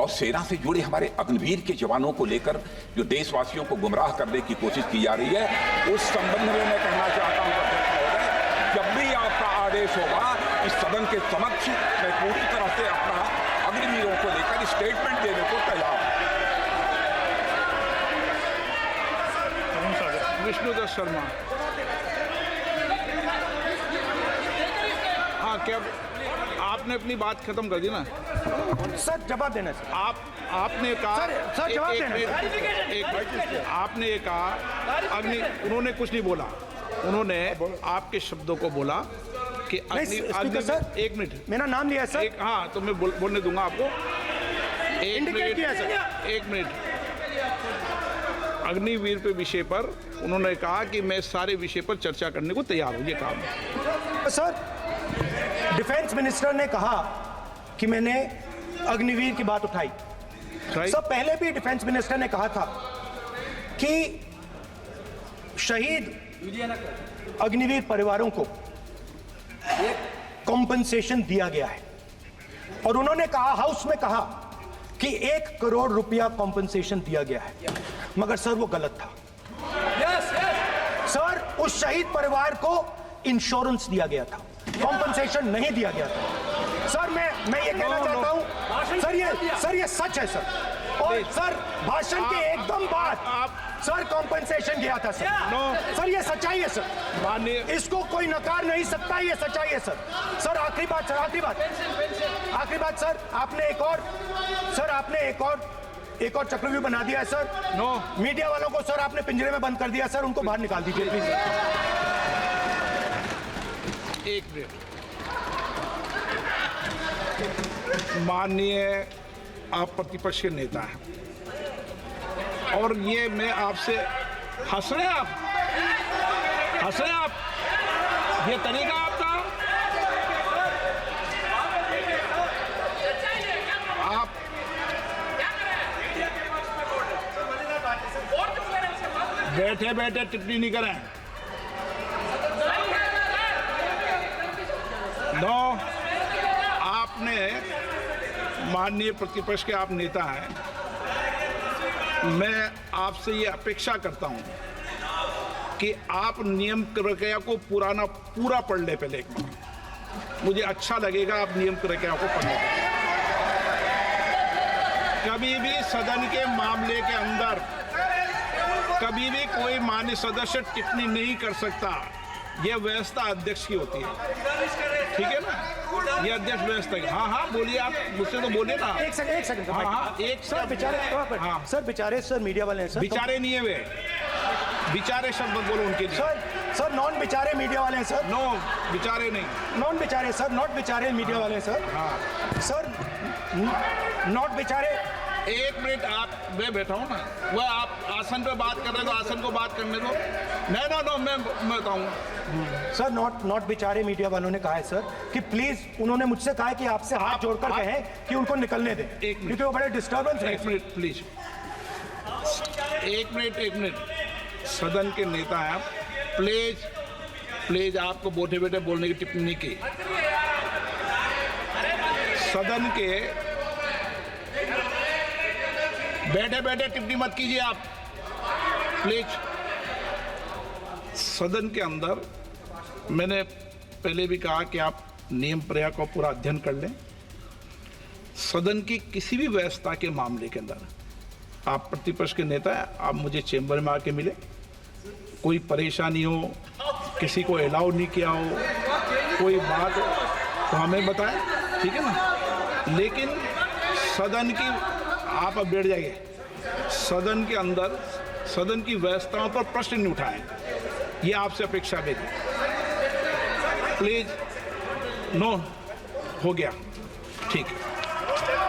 [SPEAKER 6] और सेना से जुड़े हमारे अग्निवीर के जवानों को लेकर जो देशवासियों को गुमराह करने की कोशिश की जा रही है, उस संबंध में मैं कहना चाहता हूं अध्यक्ष महोदय, जब भी आपका आदेश होगा इस सदन के समक्ष मैं पूरी तरह से अपना अग्निवीरों को लेकर स्टेटमेंट देने को तैयार हूं।
[SPEAKER 2] विष्णुदत्त शर्मा। हाँ, क्या आपने अपनी बात खत्म कर दी ना?
[SPEAKER 1] सर जवाब देना सर।
[SPEAKER 2] आपने कहा
[SPEAKER 1] सर जवाब देना
[SPEAKER 2] आपने कहा उन्होंने कुछ नहीं बोला, उन्होंने आपके शब्दों को बोला कि
[SPEAKER 1] स्पीकर सर,
[SPEAKER 2] एक मिनट,
[SPEAKER 1] मेरा नाम लिया है सर।
[SPEAKER 2] हाँ, तो मैं बोलने दूंगा आपको।
[SPEAKER 1] इंडिकेट किया सर।
[SPEAKER 2] एक मिनट। अग्निवीर पे विषय पर उन्होंने कहा कि मैं सारे विषय पर चर्चा करने को तैयार हूं, ये काम।
[SPEAKER 1] सर, डिफेंस मिनिस्टर ने कहा कि मैंने अग्निवीर की बात उठाई। सर, पहले भी डिफेंस मिनिस्टर ने कहा था कि शहीद अग्निवीर परिवारों को कॉम्पनसेशन दिया गया है, और उन्होंने कहा, हाउस में कहा कि 1 करोड़ रुपया कॉम्पनसेशन दिया गया है, मगर सर वो गलत था। सर, उस शहीद परिवार को इंश्योरेंस दिया गया था। कॉम्पनसेशन नहीं दिया गया था। सर मैं ये कहना चाहता हूं सर, ये सच है सर। और सर भाषण के एकदम बाद सर कॉम्पनसेशन गया था सर। सर ये सच्चाई है सर,
[SPEAKER 2] माननीय
[SPEAKER 1] इसको कोई नकार नहीं सकता, ये सच्चाई है सर। सर आखिरी बात सर, आपने एक और चक्रव्यूह बना दिया है सर।
[SPEAKER 2] नो
[SPEAKER 1] मीडिया वालों को सर आपने पिंजरे में बंद कर दिया सर, उनको बाहर निकाल दीजिए प्लीज।
[SPEAKER 2] एक मिनट, माननीय आप प्रतिपक्ष के नेता हैं और ये मैं आपसे हंस रहे हैं आप, ये तरीका आपका, आप बैठे बैठे टिप्पणी नहीं करें। नो, आपने माननीय प्रतिपक्ष के आप नेता हैं, मैं आपसे ये अपेक्षा करता हूं कि आप नियम प्रक्रिया को पूरा पढ़ ले पहले एक बार। मुझे अच्छा लगेगा आप नियम प्रक्रिया को पढ़ लें। कभी भी सदन के मामले के अंदर कभी भी कोई माननीय सदस्य टिप्पणी नहीं कर सकता। यह व्यवस्था अध्यक्ष की होती है, ठीक है ना? ये अध्यक्ष व्यवस्था है। हाँ बोलिए, आप मुझसे तो बोलिए ना।
[SPEAKER 1] एक सेकंड
[SPEAKER 2] एक
[SPEAKER 1] सर बेचारे सर मीडिया वाले हैं सर।
[SPEAKER 2] बेचारे नहीं है वे, बेचारे शब्द बोलो उनके लिए।
[SPEAKER 1] सर नॉन बेचारे मीडिया वाले हैं सर।
[SPEAKER 2] नो बेचारे नहीं,
[SPEAKER 1] नॉन बेचारे सर, नॉट बेचारे मीडिया वाले हैं सर।
[SPEAKER 2] हाँ
[SPEAKER 1] सर नॉट बेचारे।
[SPEAKER 2] एक मिनट, आप मैं बैठा हूँ ना, वो आप आसन पे बात कर रहे हो तो आसन को बात करने दो। नो मैं बताऊँ
[SPEAKER 1] सर नॉट बेचारे मीडिया वालों ने कहा है सर कि प्लीज, उन्होंने मुझसे कहा है कि आपसे हाथ जोड़कर कहें कि उनको निकलने दें, क्योंकि वो बड़े डिस्टर्बेंस है।
[SPEAKER 2] एक मिनट प्लीज, एक मिनट, सदन के नेता हैं आप, प्लीज आपको बैठे बैठे बोलने की टिप्पणी की। सदन के बैठे बैठे टिप्पणी मत कीजिए आप, प्लीज। सदन के अंदर मैंने पहले भी कहा कि आप नियम प्रक्रिया को पूरा अध्ययन कर लें। सदन की किसी भी व्यवस्था के मामले के अंदर आप प्रतिपक्ष के नेता हैं, आप मुझे चेंबर में आके मिले, कोई परेशानी हो, किसी को अलाउ नहीं किया हो, कोई बात हो तो हमें बताएं, ठीक है ना? लेकिन सदन की, आप अब बैठ जाइए, सदन के अंदर सदन की व्यवस्थाओं पर प्रश्न नहीं उठाएं, ये आपसे अपेक्षा मेरी, प्लीज। नो, हो गया, ठीक है।